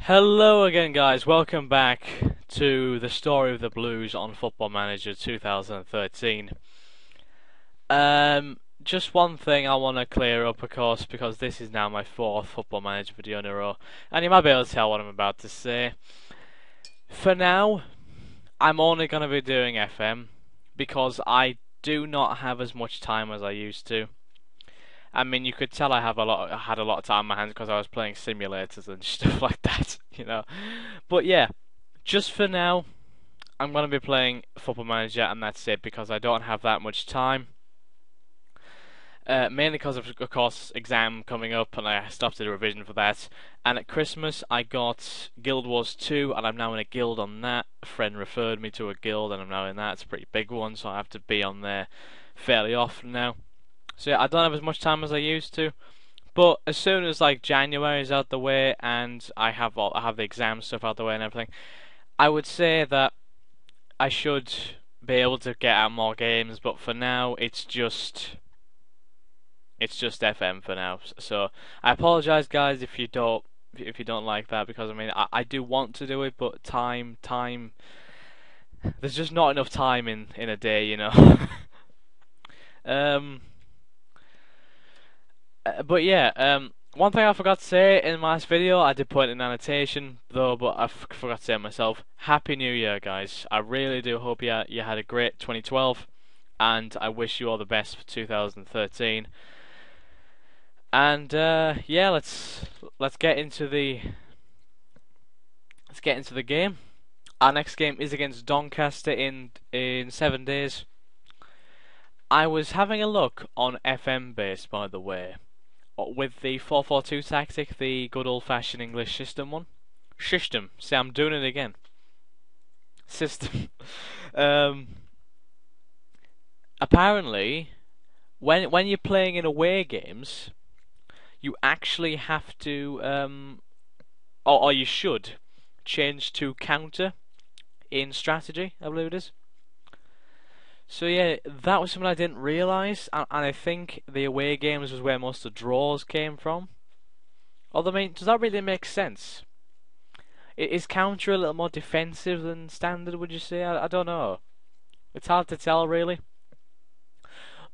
Hello again, guys. Welcome back to the story of the Blues on Football Manager 2013. Just one thing I want to clear up, of course, because this is now my fourth Football Manager video in a row, and you might be able to tell what I'm about to say. For now, I'm only going to be doing FM because I do not have as much time as I used to. I mean, you could tell I had a lot of time on my hands because I was playing simulators and stuff like that. But yeah, just for now, I'm gonna be playing Football Manager, and that's it because I don't have that much time. Mainly because of course, exam coming up, and I stopped the revision for that. And at Christmas, I got Guild Wars 2, and I'm now in a guild on that. A friend referred me to a guild, and I'm now in that. It's a pretty big one, so I have to be on there fairly often now. So yeah, I don't have as much time as I used to, but as soon as like January is out the way and I have the exam stuff out the way and everything, I would say that I should be able to get out more games. But for now, it's just FM for now. So I apologize, guys, if you don't like that, because I mean I do want to do it, but time there's just not enough time in a day. um. But yeah, one thing I forgot to say in my last video, I did put it in annotation though, but I forgot to say it myself. Happy New Year, guys! I really do hope you had a great 2012, and I wish you all the best for 2013. And yeah, let's get into the game. Our next game is against Doncaster in 7 days. I was having a look on FM base, by the way, with the 4-4-2 tactic, the good old-fashioned English system one. System. See, I'm doing it again. System. Apparently, when you're playing in away games, you actually have to, or you should, change to counter in strategy, I believe it is. So yeah, that was something I didn't realise, and I think the away games was where most of the draws came from. Although, I mean, does that really make sense? Is counter a little more defensive than standard, would you say? I don't know. It's hard to tell, really.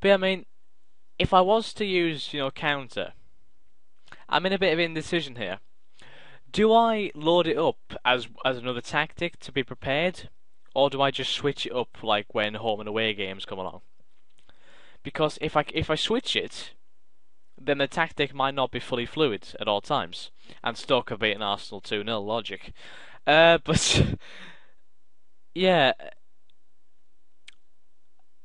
But yeah, I mean, if I was to use, counter, I'm in a bit of indecision here. Do I load it up as another tactic to be prepared? Or do I just switch it up like when home and away games come along? Because if I switch it, then the tactic might not be fully fluid at all times, and Stoke have beaten Arsenal 2-0. Logic. But yeah,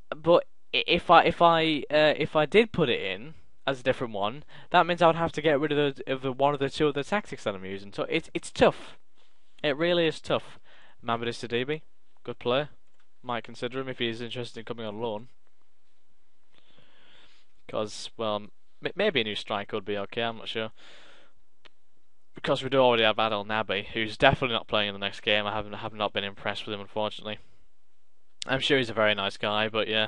but if I did put it in as a different one, that means I would have to get rid of the one of the two of the tactics that I'm using. So it's tough. It really is tough. Mamadou DB. Good player. Might consider him if he's interested in coming on loan. Because, well, maybe a new striker would be okay, I'm not sure. Because we do already have Adel Nabi, who's definitely not playing in the next game. I have not been impressed with him, unfortunately. I'm sure he's a very nice guy, but yeah.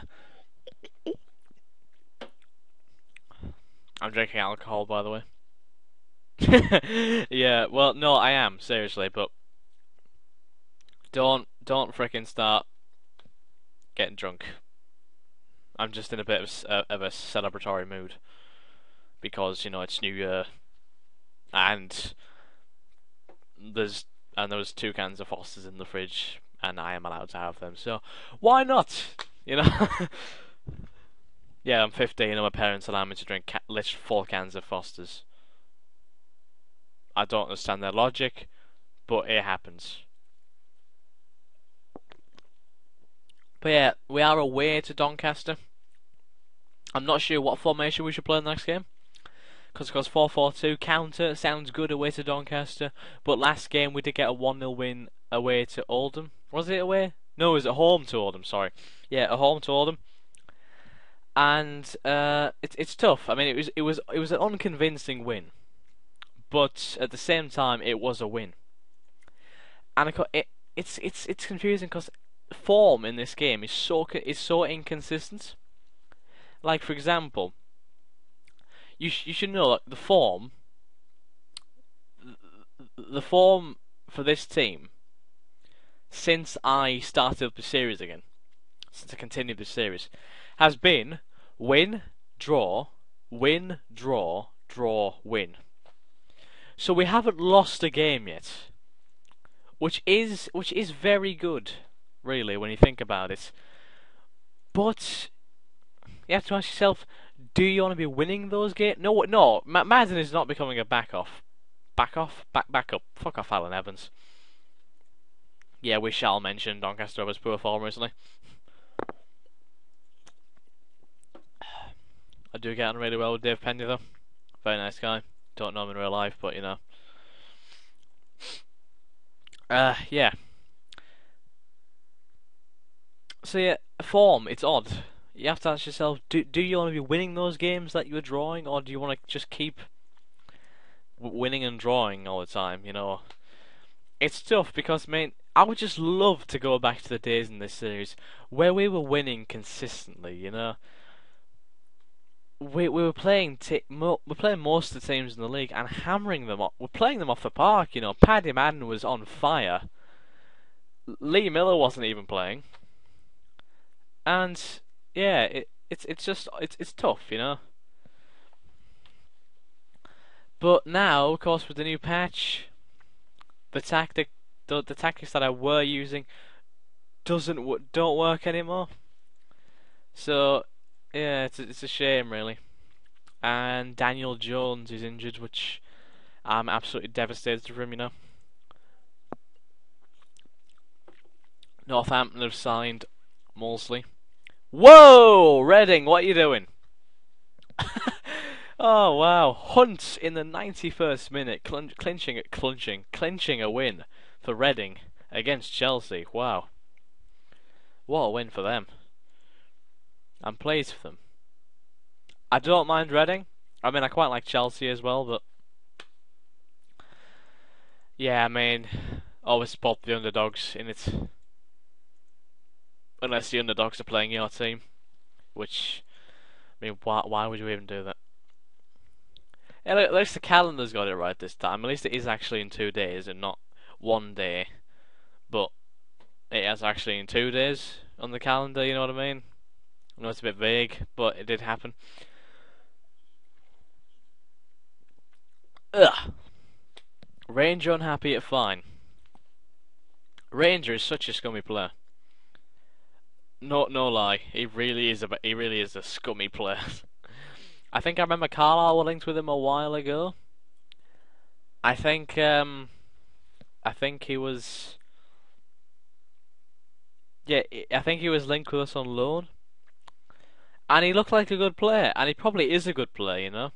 I'm drinking alcohol, by the way. Yeah, well, no, I am, seriously, but don't fricking start getting drunk. I'm just in a bit of a celebratory mood because it's New Year, and there was 2 cans of Fosters in the fridge, and I am allowed to have them. So why not? Yeah, I'm 15, and my parents allow me to drink literally 4 cans of Fosters. I don't understand their logic, but it happens. But yeah, we are away to Doncaster. I'm not sure what formation we should play in the next game. Because, of course, 4-4-2 counter sounds good away to Doncaster. But last game we did get a 1-0 win away to Oldham. Was it away? No, it was at home to Oldham, sorry. Yeah, at home to Oldham. And it's tough. I mean, it was an unconvincing win. But at the same time, it was a win. And it's confusing because form in this game is so inconsistent. Like, for example, you should know that the form the form for this team since I started the series again, since I continued the series, has been win, draw, win, draw, draw, win. So we haven't lost a game yet, which is very good, really, when you think about it. But you have to ask yourself, do you want to be winning those games? No, no. Madden is not becoming a back up. Fuck off, Alan Evans. Yeah, we shall mention Doncaster Rovers' poor form recently. I do get on really well with Dave Penny though. Very nice guy. Don't know him in real life, but you know. Yeah. So yeah, form, it's odd. You have to ask yourself, do you want to be winning those games that you're drawing, or do you want to just keep winning and drawing all the time, you know? It's tough because, man, I would just love to go back to the days in this series where we were winning consistently, you know? We were playing we're playing most of the teams in the league and hammering them. We're playing them off the park, you know. Paddy Madden was on fire. Lee Miller wasn't even playing, and yeah, it's just it's tough, you know. But now, of course, with the new patch, the tactics that I were using don't work anymore. So yeah, it's a shame really. And Daniel Jones is injured, which I'm absolutely devastated for him, you know. Northampton have signed Molesley. Whoa! Reading, what are you doing? Oh wow. Hunt in the 91st minute, clinching a win for Reading against Chelsea. Wow. What a win for them. I'm pleased for them. I don't mind Reading. I mean, I quite like Chelsea as well, but yeah, I mean, always support the underdogs in it. Unless the underdogs are playing your team, which, I mean, why would you even do that? Yeah, look, at least the calendar's got it right this time. At least it is actually in 2 days and not 1 day. But it is actually in 2 days on the calendar, you know what I mean? I know it's a bit vague, but it did happen. Ugh. Ranger unhappy at fine. Ranger is such a scummy player. No lie, he really is a scummy player. I think I remember Carlisle were linked with him a while ago. I think he was. Yeah, I think he was linked with us on loan, and he looked like a good player, and he probably is a good player, you know,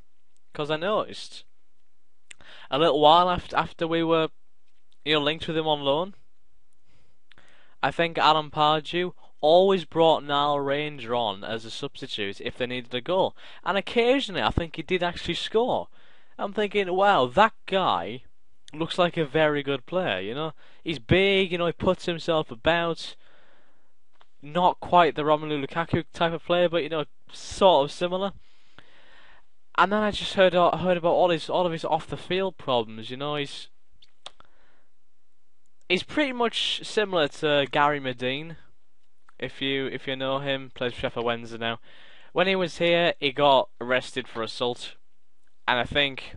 because I noticed a little while after we were, you know, linked with him on loan. I think Alan Pardew always brought Niall Ranger on as a substitute if they needed a goal. And occasionally I think he did actually score. I'm thinking, wow, that guy looks like a very good player, you know? He's big, you know, he puts himself about. Not quite the Romelu Lukaku type of player, but, you know, sort of similar. And then I just heard about all of his off the field problems, you know, he's pretty much similar to Gary Medine. If you know him, plays for Sheffield Wednesday now. When he was here, he got arrested for assault, and I think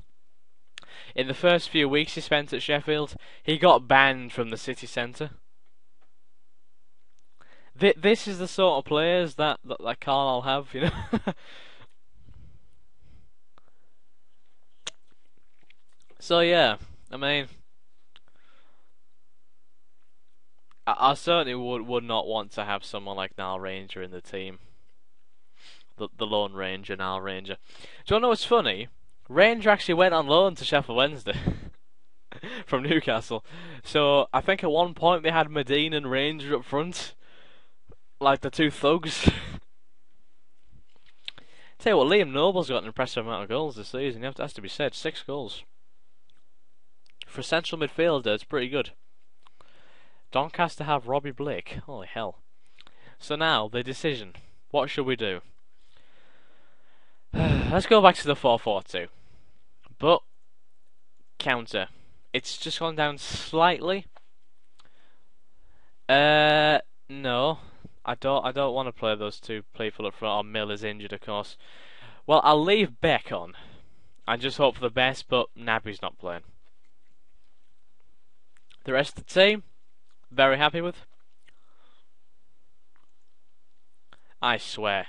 in the first few weeks he spent at Sheffield, he got banned from the city centre. This is the sort of players that Carlisle have, you know. So yeah, I mean, I certainly would not want to have someone like Niall Ranger in the team. The Lone Ranger, Niall Ranger. Do you know what's funny? Ranger actually went on loan to Sheffield Wednesday from Newcastle. So I think at one point they had Medine and Ranger up front, like the two thugs. Tell you what, Liam Noble's got an impressive amount of goals this season. It has to be said, 6 goals. For a central midfielder, it's pretty good. Doncaster have Robbie Blake. Holy hell. So now, the decision. What should we do? Let's go back to the 4-4-2. But, counter. It's just gone down slightly. No. I don't want to play those two people up front. Or Mill is injured, of course. Well, I'll leave Beck on. I just hope for the best, but Naby's not playing. The rest of the team, very happy with. I swear.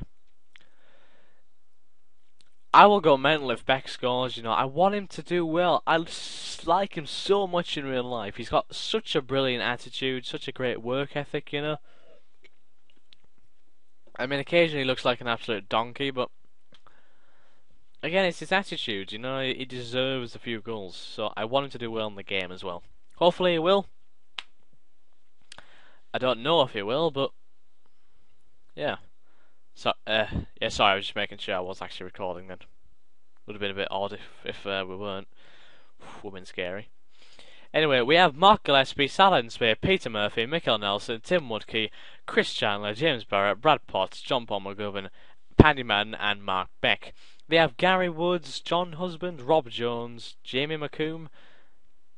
I will go mental if Beck scores, you know. I want him to do well. I like him so much in real life. He's got such a brilliant attitude, such a great work ethic, you know. I mean, occasionally he looks like an absolute donkey, but again, it's his attitude, you know. He deserves a few goals, so I want him to do well in the game as well. Hopefully he will. I don't know if he will, but yeah. So, yeah, sorry, I was just making sure I was actually recording then. Would have been a bit odd if we weren't. Would have been scary. Anyway, we have Mark Gillespie, Sal Edenspear, Peter Murphy, Michael Nelson, Tim Woodkey, Chris Chandler, James Barrett, Brad Potts, John Paul McGovern, Paddy Madden, and Mark Beck. They have Gary Woods, John Husband, Rob Jones, Jamie McComb,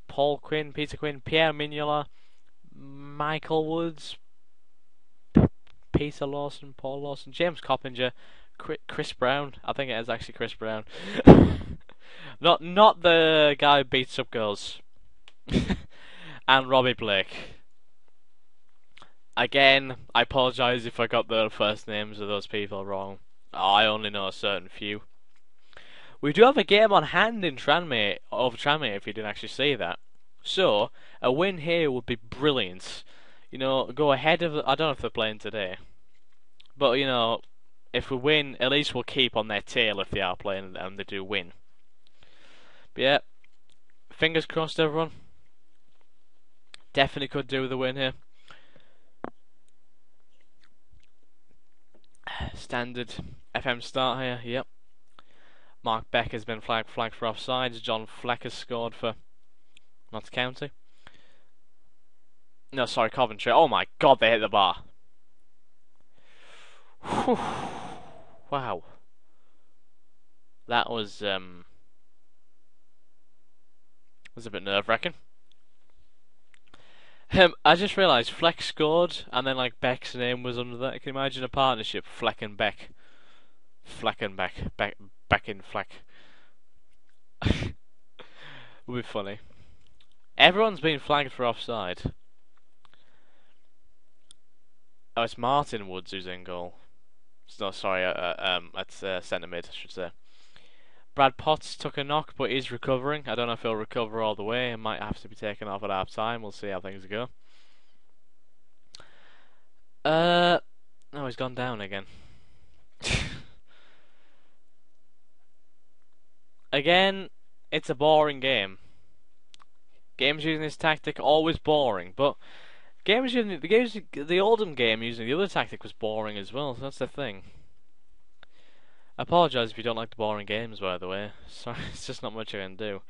Paul Quinn, Peter Quinn, Pierre Mignola, Michael Woods, Peter Lawson, Paul Lawson, James Coppinger, Chris Brown. I think it is actually Chris Brown. not the guy who beats up girls. And Robbie Blake. Again, I apologise if I got the first names of those people wrong. I only know a certain few. We do have a game on hand in Tranmere, over Tranmere, if you didn't actually see that. So, a win here would be brilliant. You know, go ahead of... I don't know if they're playing today. But, you know, if we win, at least we'll keep on their tail if they are playing and they do win. But yeah, fingers crossed, everyone. Definitely could do with a win here. Standard FM start here, yep. Mark Beck has been flagged for offsides. John Fleck has scored for Notts County. No, sorry, Coventry. Oh my god, they hit the bar. Whew. Wow. That was a bit nerve-wracking. I just realised Fleck scored, and then like Beck's name was under that. Can you imagine a partnership, Fleck and Beck? Fleck and Beck. Beck and Fleck. Would be funny. Everyone's been flagged for offside. Oh, it's Martin Woods who's in goal. No, sorry, that's centre mid, I should say. Brad Potts took a knock, but he's recovering. I don't know if he'll recover all the way. He might have to be taken off at half time. We'll see how things go. No, he's gone down again. Again, it's a boring game. Games using this tactic always boring, but the Oldham game using the other tactic was boring as well. So that's the thing. I apologise if you don't like the boring games, by the way. Sorry, it's just not much I can do.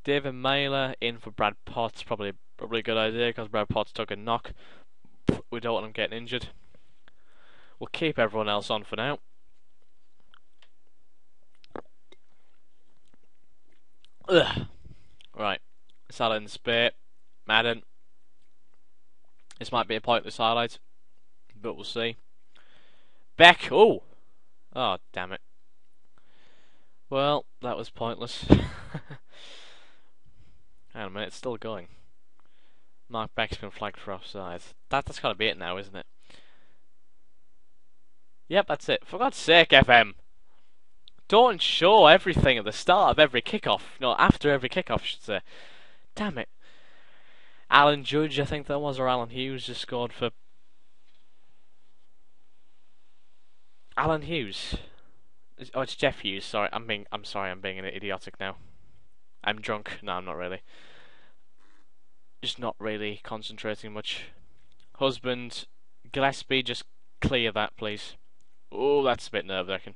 David Mailer in for Brad Potts, probably a good idea because Brad Potts took a knock. We don't want him getting injured. We'll keep everyone else on for now. Ugh. Right, Sal Edenspear, Madden. This might be a pointless highlight, but we'll see. Beck, oh, damn it. Well, that was pointless. Hang on a minute, it's still going. Mark Beck's been flagged for offside. That's gotta be it now, isn't it? Yep, that's it. For God's sake, FM. Don't show everything at the start of every kickoff. No, after every kickoff, I should say. Damn it. Alan Judge, I think that was, or Alan Hughes just scored for... Alan Hughes. Oh, it's Jeff Hughes. Sorry, I'm sorry, I'm being idiotic now. I'm drunk. No, I'm not really. Just not really concentrating much. Husband, Gillespie, just clear that, please. Oh, that's a bit nerve-wracking.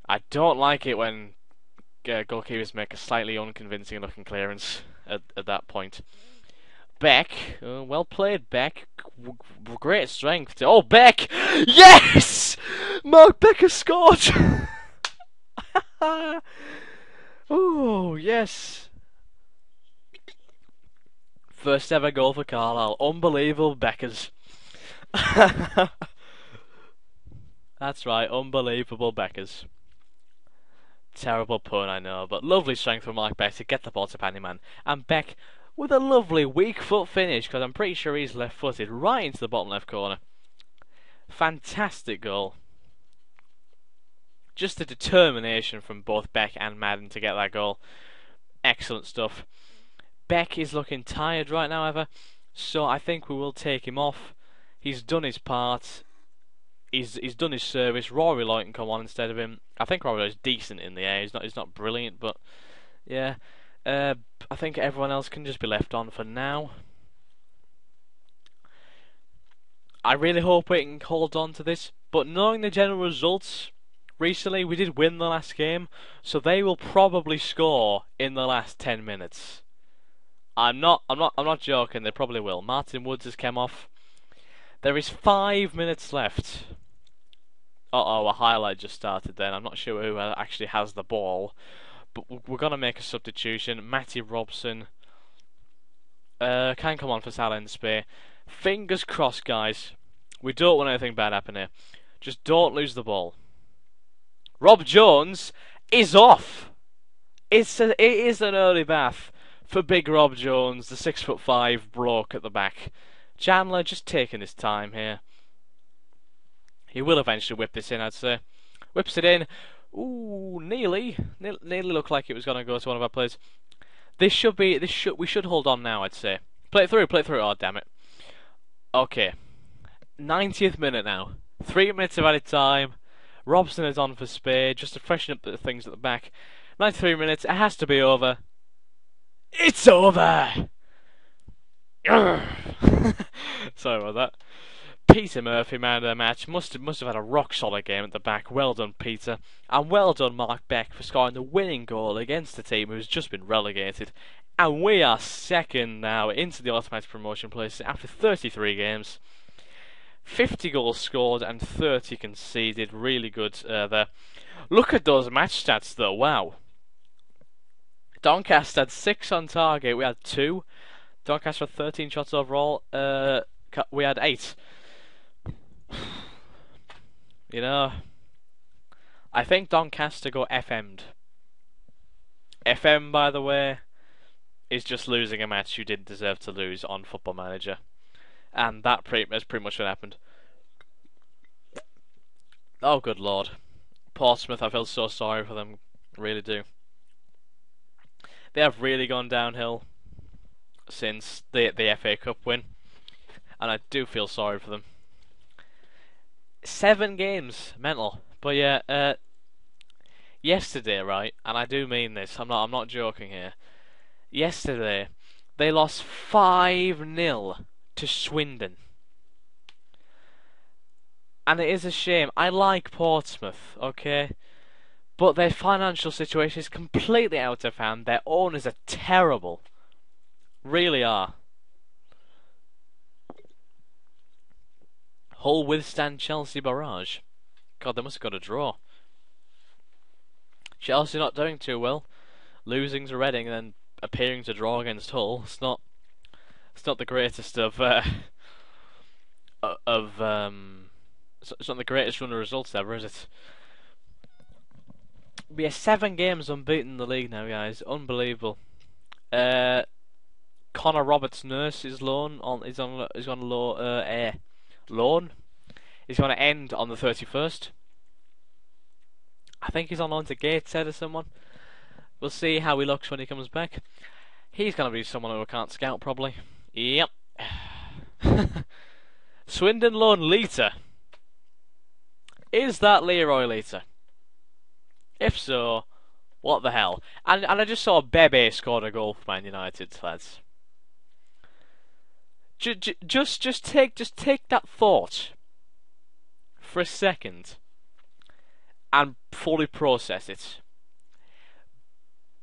I don't like it when goalkeepers make a slightly unconvincing looking clearance at that point. Beck, well played, Beck. Great strength. Oh, Beck! Yes! Mark Beck has scored! Oh, yes. First ever goal for Carlisle. Unbelievable Beckers. That's right, unbelievable Beckers. Terrible pun, I know, but lovely strength from Mike Beck to get the ball to Pandyman. And Beck with a lovely weak foot finish, because I'm pretty sure he's left footed, right into the bottom left corner. Fantastic goal. Just the determination from both Beck and Madden to get that goal. Excellent stuff. Beck is looking tired right now, however, so I think we will take him off. He's done his part. He's done his service. Rory Lloyd can come on instead of him. I think Rory Lloyd's decent in the air. He's not brilliant, but yeah. I think everyone else can just be left on for now. I really hope we can hold on to this, but knowing the general results recently, we did win the last game, so they will probably score in the last 10 minutes. I'm not joking. They probably will. Martin Woods has come off. There is 5 minutes left. Uh-oh, a highlight just started then. I'm not sure who actually has the ball, but we're going to make a substitution. Matty Robson can come on for Salinsby. Fingers crossed, guys. We don't want anything bad happen here. Just don't lose the ball. Rob Jones is off. It is an early bath for big Rob Jones, the 6'5" bloke at the back. Chandler just taking his time here. He will eventually whip this in, I'd say. Whips it in. Ooh, nearly looked like it was going to go to one of our players. We should hold on now, I'd say. Play it through. Oh, damn it. Okay. 90th minute now. 3 minutes of added time. Robson is on for Spade, just to freshen up the things at the back. 93 minutes. It has to be over. It's over! Sorry about that. Peter Murphy, man of the match, must have had a rock solid game at the back. Well done, Peter, and well done, Mark Beck, for scoring the winning goal against the team who's just been relegated. And we are second now into the automatic promotion place after 33 games. 50 goals scored and 30 conceded. Really good there. Look at those match stats, though. Wow. Doncaster had 6 on target. We had 2. Doncaster had 13 shots overall. We had 8. You know, I think Doncaster got FM'd. FM, by the way, is just losing a match you didn't deserve to lose on Football Manager. And that's pretty much what happened. Oh, good lord. Portsmouth, I feel so sorry for them. Really do. They have really gone downhill since the FA Cup win. And I do feel sorry for them. 7 games, mental. But yeah, yesterday, right, and I do mean this, I'm not joking here. Yesterday, they lost 5-0 to Swindon. And it is a shame. I like Portsmouth, okay? But their financial situation is completely out of hand. Their owners are terrible. Really are. Hull withstand Chelsea barrage. God, they must have got a draw. Chelsea not doing too well. Losing to Reading and then appearing to draw against Hull. It's not the greatest of it's not the greatest run of results ever, is it? We are 7 games unbeaten in the league now, guys. Unbelievable. Connor Roberts Nurse is loan is on loan. He's going to end on the 31st. I think he's on loan to Gateshead or someone. We'll see how he looks when he comes back. He's going to be someone who I can't scout probably. Yep. Swindon loan Leiter. Is that Leroy Leiter? If so, what the hell? And I just saw Bebe scored a goal for Man United, lads. Just take that thought for a second and fully process it.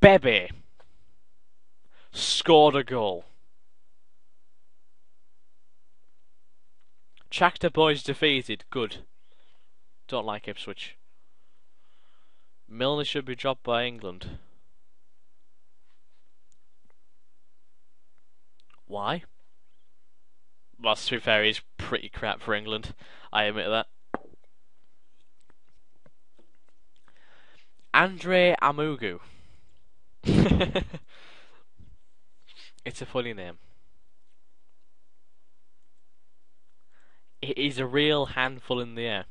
Bebe scored a goal. Tractor Boys defeated. Good. Don't like Ipswich. Milner should be dropped by England. Why? Well, to be fair, he's pretty crap for England. I admit that. Andre Amugu. It's a funny name. He's a real handful in the air.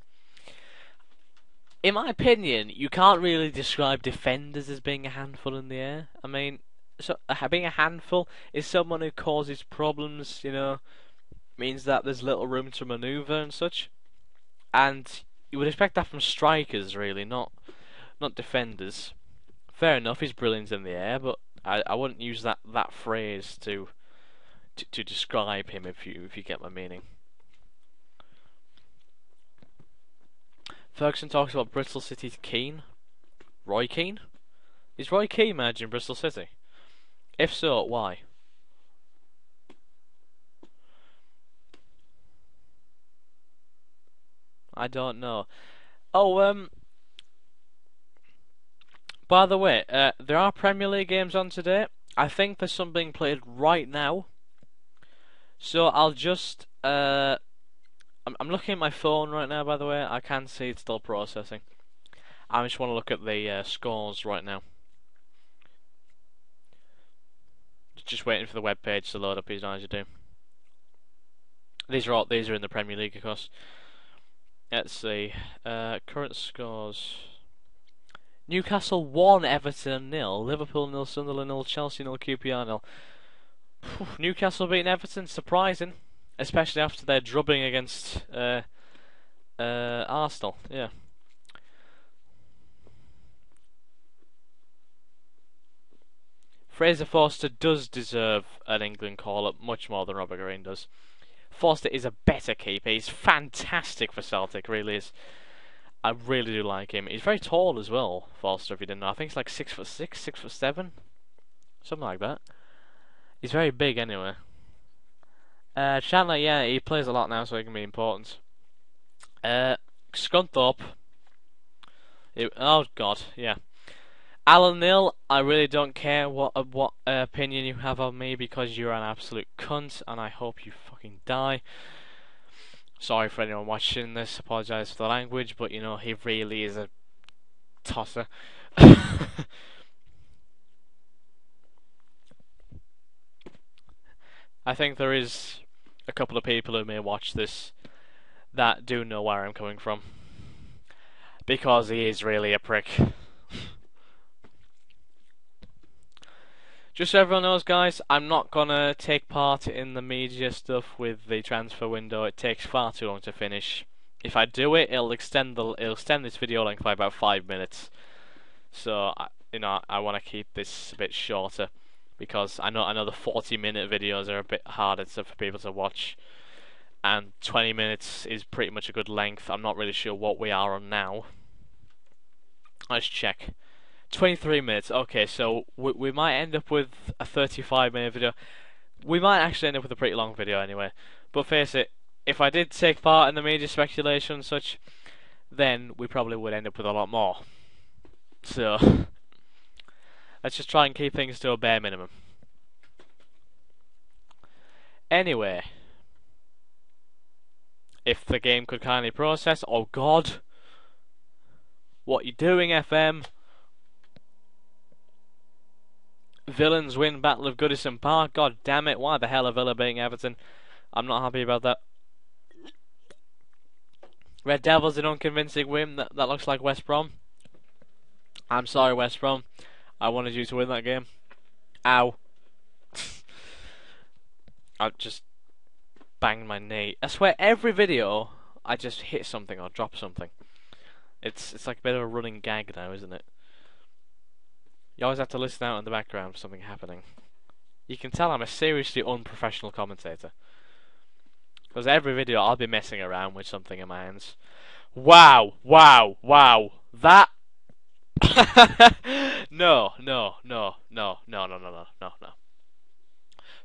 In my opinion, you can't really describe defenders as being a handful in the air. I mean, so being a handful is someone who causes problems, means that there's little room to manoeuvre and such. And you would expect that from strikers, really, not defenders. Fair enough, he's brilliant in the air, but I wouldn't use that phrase to describe him if you get my meaning. Ferguson talks about Bristol City's Keane. Roy Keane? Is Roy Keane managing Bristol City? If so, why? I don't know. Oh, by the way, there are Premier League games on today. I think there's some being played right now. So I'll just I'm looking at my phone right now, by the way. I can see it's still processing. I just want to look at the scores right now. Just waiting for the web page to load up as I do. These are in the Premier League, of course. Let's see. Current scores. Newcastle 1, Everton 0, Liverpool 0, Sunderland 0, Chelsea 0, QPR 0. Newcastle beating Everton, surprising. Especially after their drubbing against Arsenal, yeah. Fraser Forster does deserve an England call-up much more than Robert Green does. Forster is a better keeper. He's fantastic for Celtic, really is. I really do like him. He's very tall as well, Forster, if you didn't know. I think he's like 6'6", 6'7", something like that. He's very big anyway. Chandler, yeah, he plays a lot now, so he can be important. Scunthorpe. Oh god, yeah. Alan Nil, I really don't care what opinion you have of me because you're an absolute cunt, and I hope you fucking die. Sorry for anyone watching this. Apologise for the language, but he really is a tosser. I think there is a couple of people who may watch this that do know where I'm coming from. Because he is really a prick. Just so everyone knows, guys, I'm not gonna take part in the media stuff with the transfer window. It takes far too long to finish. If I do it, it'll extend this video length by about 5 minutes. So I want to keep this a bit shorter because I know the 40-minute videos are a bit harder for people to watch, and 20 minutes is pretty much a good length. I'm not really sure what we are on now. Let's check. 23 minutes. Okay, so we might end up with a 35-minute video. We might actually end up with a pretty long video anyway. But face it, if I did take part in the media speculation and such, then we probably would end up with a lot more. So let's just try and keep things to a bare minimum. Anyway, if the game could kindly process. Oh god, what you doing, FM? Villains win Battle of Goodison Park. God damn it, why the hell are Villa beating Everton? I'm not happy about that. Red Devils an unconvincing win. That looks like West Brom. I'm sorry, West Brom. I wanted you to win that game. Ow. I just banged my knee. I swear every video I just hit something or drop something. It's like a bit of a running gag now, isn't it? You always have to listen out in the background for something happening. You can tell I'm a seriously unprofessional commentator. Because every video I'll be messing around with something in my hands. Wow, wow, wow. That... No.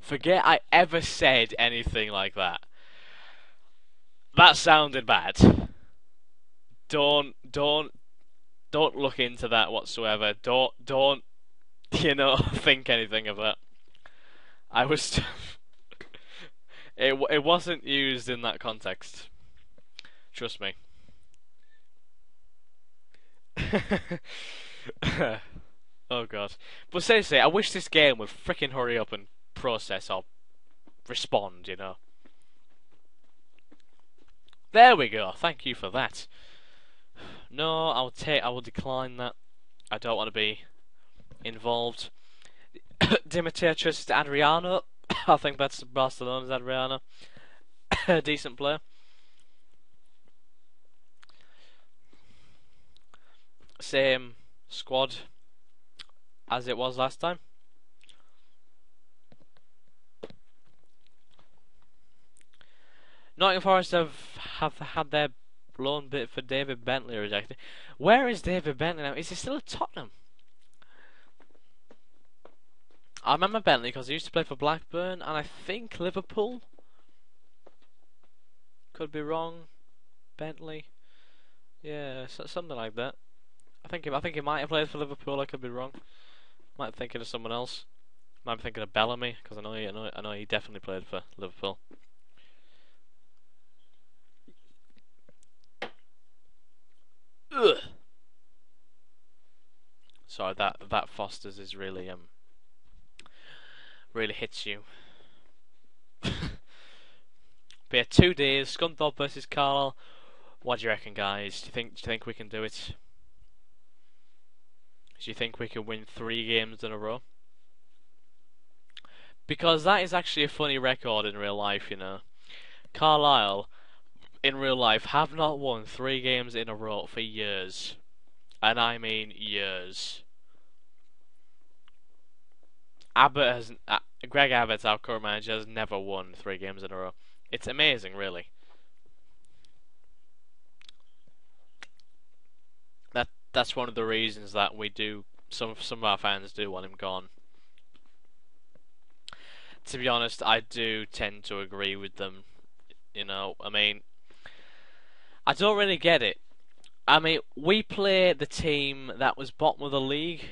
Forget I ever said anything like that. That sounded bad. Don't look into that whatsoever. Don't think anything of that. I was It wasn't used in that context. Trust me. Oh god. But seriously, I wish this game would fricking hurry up and process or respond, you know. There we go. Thank you for that. No, I will decline that. I don't want to be involved. Dimitrios to Adriano. I think that's Barcelona's Adriano. Decent player. Same squad as it was last time. Nottingham Forest have had their loan bid for David Bentley rejected. Where is David Bentley now? Is he still at Tottenham? I remember Bentley because he used to play for Blackburn and I think Liverpool. Could be wrong. Bentley. Yeah, something like that. I think he might have played for Liverpool. I could be wrong. Might be thinking of someone else. Might be thinking of Bellamy because I know he definitely played for Liverpool. Ugh. Sorry, that Foster's is really really hits you. But yeah, 2 days, Scunthorpe versus Carlisle. What do you reckon, guys? Do you think we can do it? Do you think we can win 3 games in a row? Because that is actually a funny record in real life, you know. Carlisle, in real life, have not won 3 games in a row for years. And I mean years. Greg Abbott, our current manager, has never won 3 games in a row. It's amazing, really. That's one of the reasons that we do. Some of our fans do want him gone. To be honest, I do tend to agree with them. You know, I mean, I don't really get it. I mean, we play the team that was bottom of the league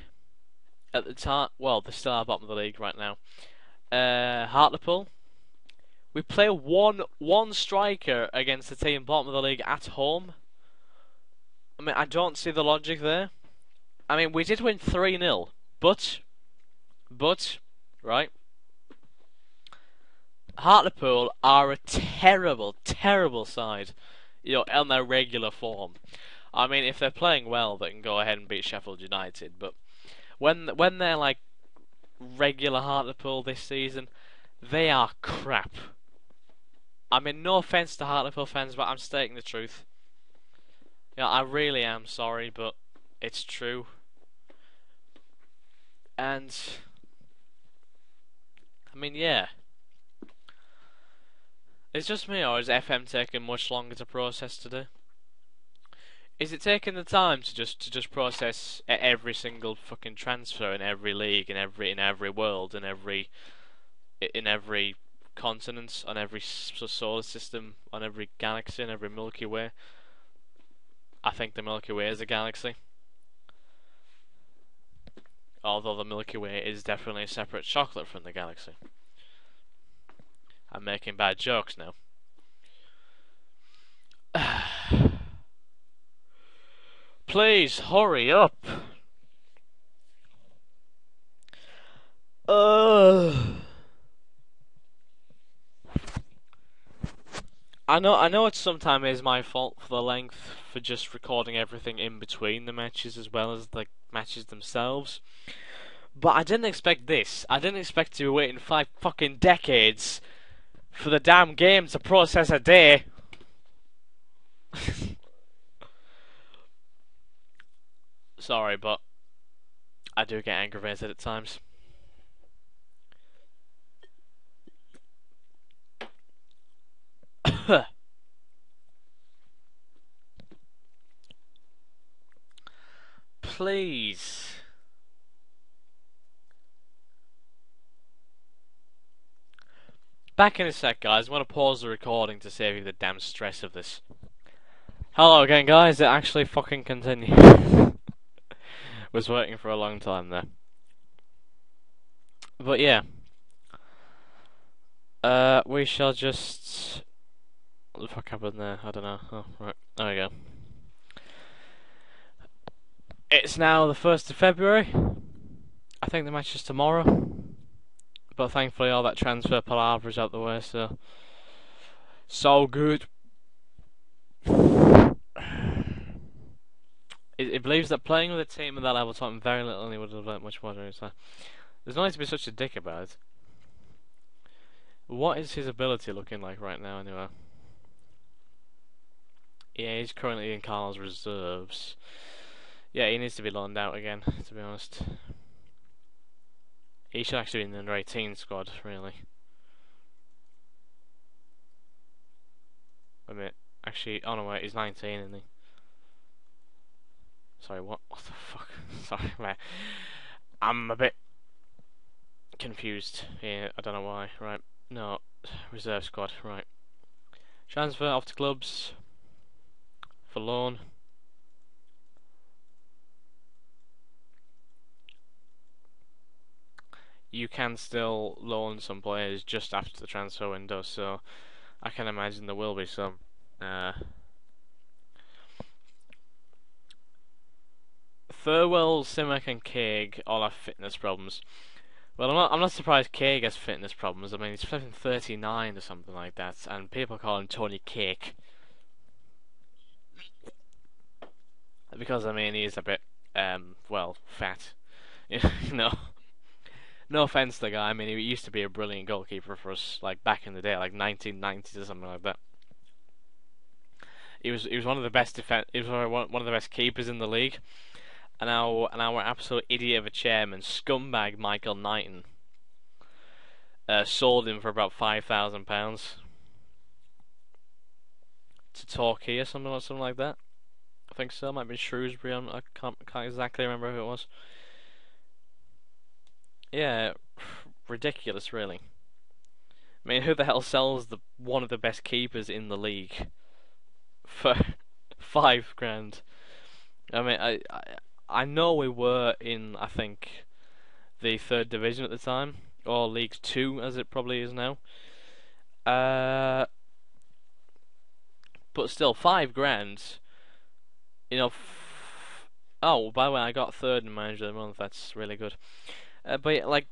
at the time. Well, they're still at bottom of the league right now. Hartlepool. We play one striker against the team bottom of the league at home. I mean, I don't see the logic there. I mean, we did win 3-0, but, right? Hartlepool are a terrible, terrible side, you know, on their regular form. I mean, if they're playing well, they can go ahead and beat Sheffield United, but when they're like regular Hartlepool this season, they are crap. I mean, no offense to Hartlepool fans, but I'm stating the truth. Yeah, I really am sorry, but it's true. And I mean, yeah. Is just me, or is FM taking much longer to process today? Is it taking the time to just process every single fucking transfer in every league, in every world, in every continent, on every solar system, on every galaxy, in every Milky Way? I think the Milky Way is a galaxy. Although the Milky Way is definitely a separate chocolate from the galaxy. I'm making bad jokes now. Please hurry up. I know it sometimes is my fault for the length, for just recording everything in between the matches as well as the matches themselves. But I didn't expect this. I didn't expect to be waiting 5 fucking decades for the damn game to process a day. Sorry, but I do get aggravated at times. Please. Back in a sec, guys. I want to pause the recording to save you the damn stress of this. Hello again, guys. It actually fucking continued. Was waiting for a long time there. But yeah. We shall just. What the fuck happened there? I don't know. Oh, right. There we go. It's now the 1st of February. I think the match is tomorrow. But thankfully all that transfer palaver is out the way, so. So good. It believes that playing with a team at that level taught him very little and he would have learnt much more during his time. There's no need to be such a dick about it. What is his ability looking like right now, anyway? Yeah, he's currently in Carlisle's reserves. Yeah, he needs to be loaned out again, to be honest. He should actually be in the under 18 squad, really. Wait a minute. Actually, oh no, wait, he's 19, isn't he? Sorry, what? What the fuck? Sorry, man. I'm a bit confused here. I don't know why. Right. No. Reserve squad. Right. Transfer off to clubs. For loan. You can still loan some players just after the transfer window, so I can imagine there will be some. Thirlwell, Simic and Craig all have fitness problems. Well, I'm not surprised Craig has fitness problems. I mean, he's flipping 39 or something like that, and people call him Tony Cake. Because, I mean, he's a bit, well, fat. You know? No offense to the guy, I mean, he used to be a brilliant goalkeeper for us, like, back in the day, like 1990s or something like that. He was one of the best he was one of the best keepers in the league. And our absolute idiot of a chairman, scumbag Michael Knighton, sold him for about £5,000 to Torquay or something like that. I think so. Might have been Shrewsbury. I can't exactly remember who it was. Yeah, ridiculous, really. I mean, who the hell sells one of the best keepers in the league for £5,000? I mean, I know we were in, I think, the 3rd division at the time, or League 2 as it probably is now. But still, £5,000. You know. Oh, by the way, I got 3rd in Manager of the Month. That's really good. But yeah, like,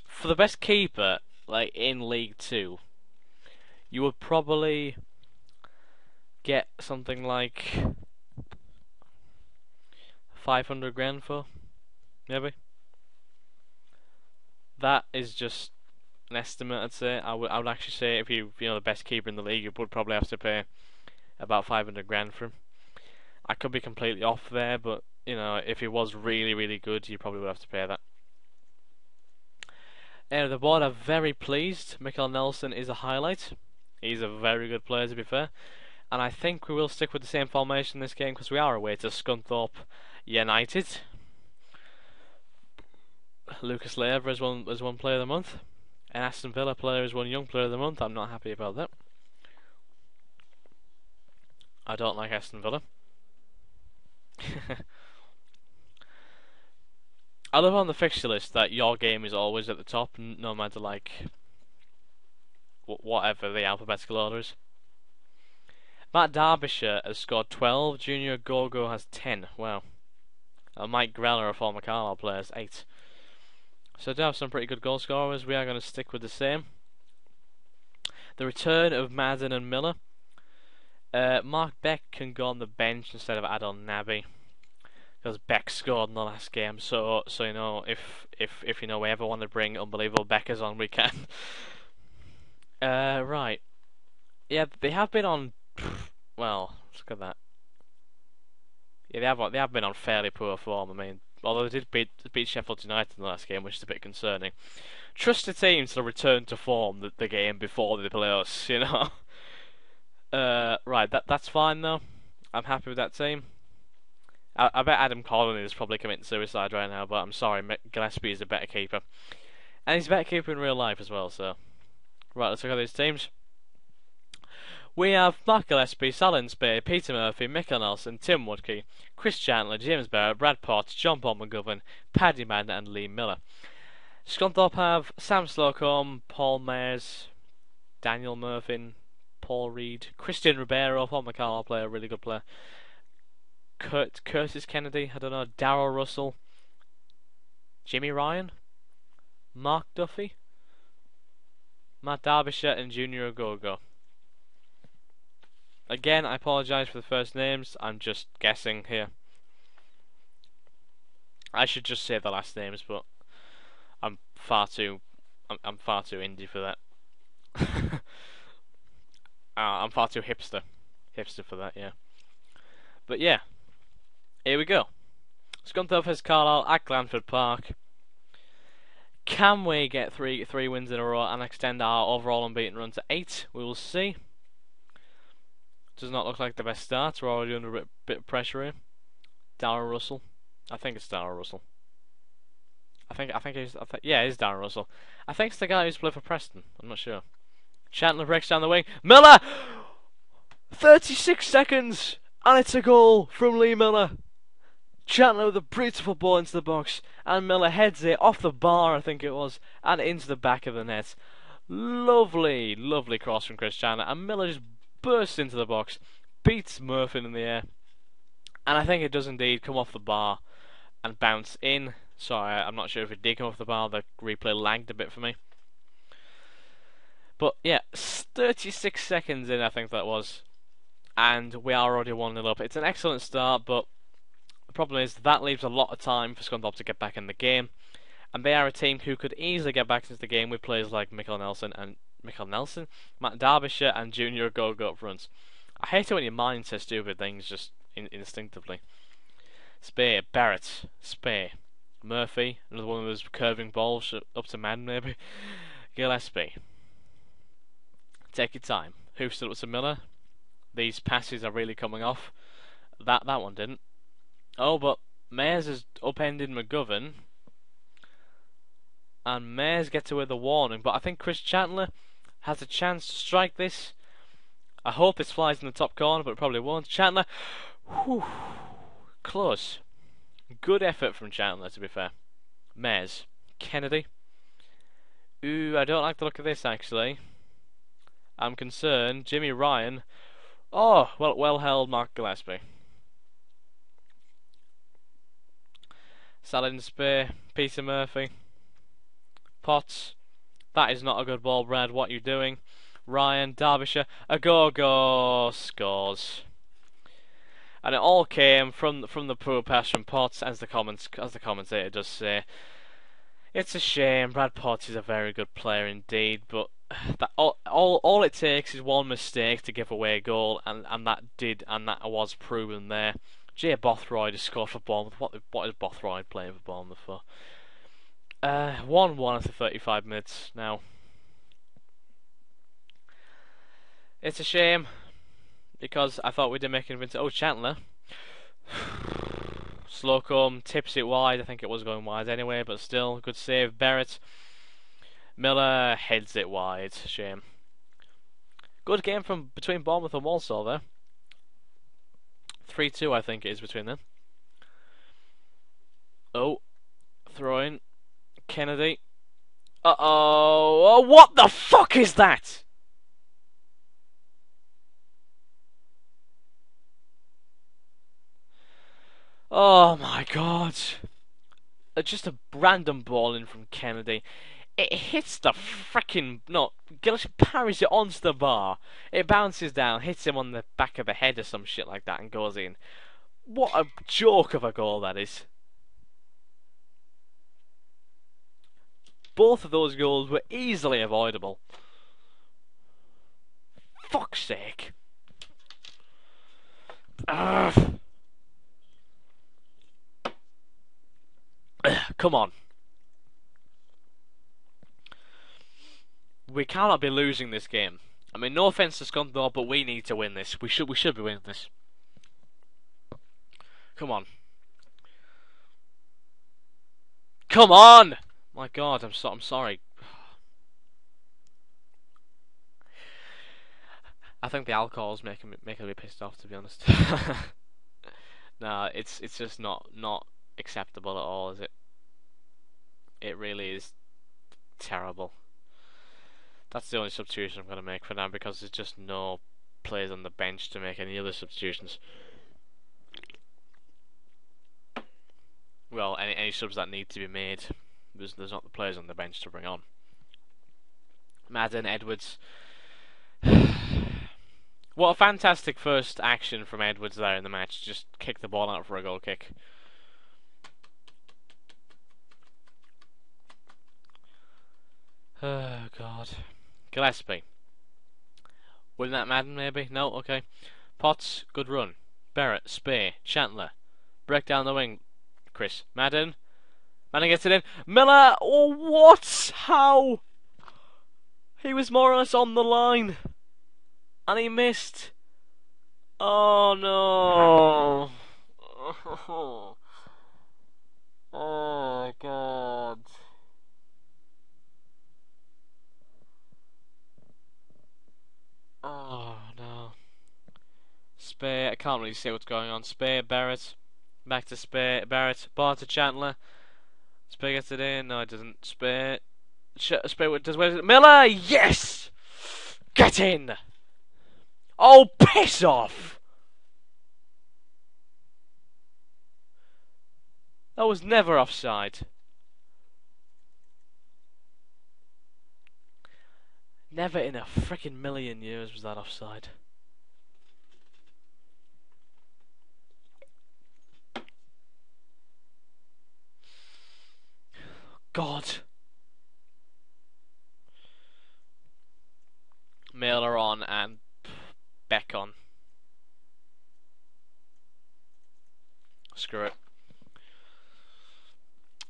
for the best keeper, like in League 2, you would probably get something like £500,000 for, maybe. That is just an estimate, I'd say. I would actually say if you know the best keeper in the league, you would probably have to pay about £500,000 for him. I could be completely off there, but you know, if he was really, really good, you probably would have to pay that. The board are very pleased. Michael Nelson is a highlight. He's a very good player, to be fair. And I think we will stick with the same formation this game because we are away to Scunthorpe United. Lucas Leiva is one player of the month. And Aston Villa player is one young player of the month. I'm not happy about that. I don't like Aston Villa. I love on the fixture list that your game is always at the top, no matter like whatever the alphabetical order is. Matt Derbyshire has scored 12. Junior Gogo has 10. Wow. Mike Greller, a former Carlisle player, has 8. So I do have some pretty good goal scorers. We are going to stick with the same. The return of Madden and Miller. Mark Beck can go on the bench instead of Adon Naby, because Beck scored in the last game. So you know, if you know we ever want to bring unbelievable Beckers on, we can. Right. Yeah, they have been on. Well, look at that. Yeah, they have been on fairly poor form. I mean, although they did beat Sheffield United in the last game, which is a bit concerning. Trust the team to return to form the game before they play us, you know. Right, that's fine though. I'm happy with that team. I bet Adam Collin is probably committing suicide right now, but I'm sorry, Gillespie is a better keeper. And he's a better keeper in real life as well, so. Right, let's look at these teams. We have Mark Gillespie, Salin Spey, Peter Murphy, Michael Nelson, Tim Woodkey, Chris Chandler, James Barrett, Brad Potts, John Paul McGovern, Paddy Madden and Lee Miller. Scunthorpe have Sam Slocum, Paul Mayers, Daniel Murphy, Paul Reed, Christian Ribeiro, Paul McCarroll player, really good player. Curtis Kennedy, I don't know, Darryl Russell, Jimmy Ryan, Mark Duffy, Matt Derbyshire and Junior Ogogo. Again, I apologise for the first names, I'm just guessing here. I should just say the last names, but I'm far too indie for that. I'm far too hipster for that, yeah. But yeah, here we go. Scunthorpe has Carlisle at Glanford Park. Can we get three wins in a row and extend our overall unbeaten run to 8? We will see. Does not look like the best start. We're already under a bit of pressure here. Darryl Russell. I think it's Darryl Russell. Yeah, it is Darryl Russell. I think it's the guy who's played for Preston. I'm not sure. Chandler breaks down the wing. Miller! 36 seconds! And it's a goal from Lee Miller. Chandler with a beautiful ball into the box. And Miller heads it off the bar, I think it was. And into the back of the net. Lovely, lovely cross from Chris Chandler. And Miller just bursts into the box. Beats Murphy in the air. And I think it does indeed come off the bar. And bounce in. Sorry, I'm not sure if it did come off the bar. The replay lagged a bit for me. But yeah, 36 seconds in I think that was. And we are already 1-0 up. It's an excellent start, but the problem is that leaves a lot of time for Scunthorpe to get back in the game. And they are a team who could easily get back into the game with players like Michael Nelson, Matt Derbyshire and Junior Go up front. I hate it when your mind says stupid things just instinctively. Spey, Barrett, Spey, Murphy, another one of those curving balls up to Madden maybe. Gillespie. Take your time. Who stood up to Miller? These passes are really coming off. That one didn't. Oh, but Mayers has upended McGovern. And Mayers gets away with the warning. But I think Chris Chandler has a chance to strike this. I hope this flies in the top corner, but it probably won't. Chandler. Whew, close. Good effort from Chandler, to be fair. Mayers. Kennedy. Ooh, I don't like the look of this, actually. I'm concerned. Jimmy Ryan. Oh, well held, Mark Gillespie. Salin Spey, Peter Murphy. Potts. That is not a good ball, Brad. What are you doing? Ryan, Derbyshire. A go scores. And it all came from the poor pass from Potts, as the commentator does say. It's a shame. Brad Potts is a very good player indeed, but that all it takes is one mistake to give away a goal, and that was proven there. Jay Bothroyd has scored for Bournemouth. What is Bothroyd playing for Bournemouth for? 1-1 after 35 minutes now. It's a shame, because I thought we did make it convincing. Oh, Chandler. Slocum tips it wide. I think it was going wide anyway, but still, good save. Barrett. Miller heads it wide. Shame. Good game from between Bournemouth and Walsall there. 3-2 I think it is between them. Oh, throw in. Kennedy. Uh-oh. Oh, what the fuck is that? Oh my god. Just a random ball in from Kennedy. It hits the freaking... No, Gillespie parries it onto the bar. It bounces down, hits him on the back of the head or some shit like that and goes in. What a joke of a goal that is. Both of those goals were easily avoidable. Fuck's sake. Ugh. Come on. We cannot be losing this game. I mean, no offense to Scunthorpe, but we need to win this. We should be winning this. Come on. Come on! My God, I'm sorry. I think the alcohol's making me pissed off, to be honest. No, it's just not acceptable at all, is it? It really is terrible. That's the only substitution I'm going to make for now because there's just no players on the bench to make any other substitutions. Well, any subs that need to be made, there's not the players on the bench to bring on. Madden, Edwards. What a fantastic first action from Edwards there in the match. Just kick the ball out for a goal kick. Oh, God. Gillespie. Wouldn't that Madden, maybe? No? Okay. Potts, good run. Barrett, Spear, Chandler. Break down the wing. Chris. Madden. Madden gets it in. Miller! Oh, what? How? He was more or less on the line. And he missed. Oh, no. Oh, God. Oh, no. Spear, I can't really see what's going on. Spear, Barrett. Back to Spear, Barrett. Ball to Chandler. Spear gets it in. No, it doesn't. Spear. Spear does. Where's it? Miller! Yes! Get in! Oh, piss off! That was never offside. Never in a freaking million years was that offside. God. Mailer on and Beck on. Screw it.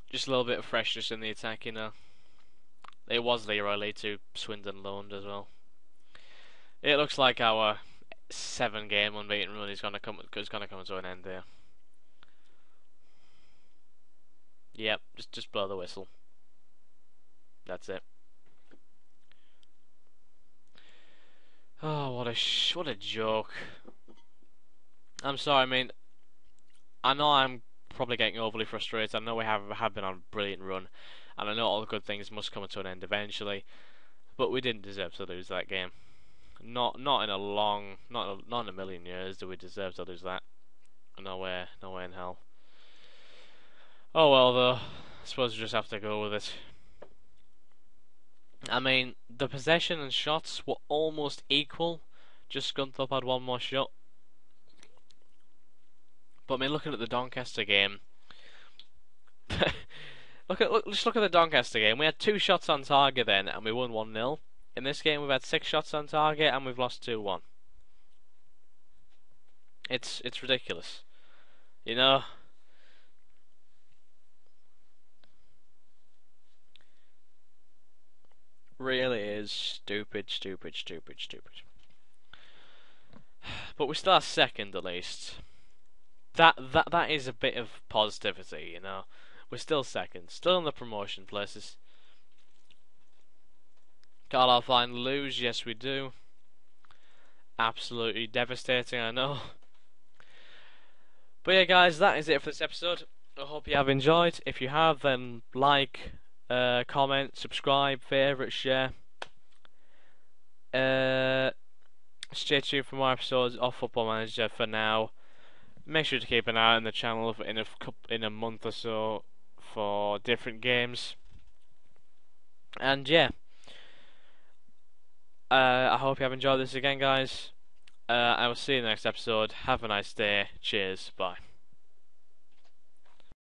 Just a little bit of freshness in the attack, you know. It was Leroy Lee to Swindon loaned as well. It looks like our 7-game unbeaten run is gonna come to an end there. Yep, just blow the whistle. That's it. Oh, what a joke. I'm sorry. I mean, I know I'm probably getting overly frustrated. I know we have been on a brilliant run, and I know all the good things must come to an end eventually. But we didn't deserve to lose that game. Not in a million years do we deserve to lose that. Nowhere in hell. Oh well, though. I suppose we just have to go with it. I mean, the possession and shots were almost equal. Just Scunthorpe had one more shot. But I mean, looking at the Doncaster game, just look at the Doncaster game. We had 2 shots on target then, and we won 1-0. In this game, we've had 6 shots on target, and we've lost 2-1. It's ridiculous, you know. Really is stupid. But we still are second at least. That is a bit of positivity, you know. We're still second, still in the promotion places. Carlisle finally lose, yes we do. Absolutely devastating, I know. But yeah, guys, that is it for this episode. I hope you have enjoyed. If you have, then like, comment, subscribe, favourite, share. Stay tuned for more episodes of Football Manager. For now, make sure to keep an eye on the channel in a month or so for different games. And yeah, I hope you have enjoyed this again, guys. I will see you in the next episode. Have a nice day. Cheers. Bye.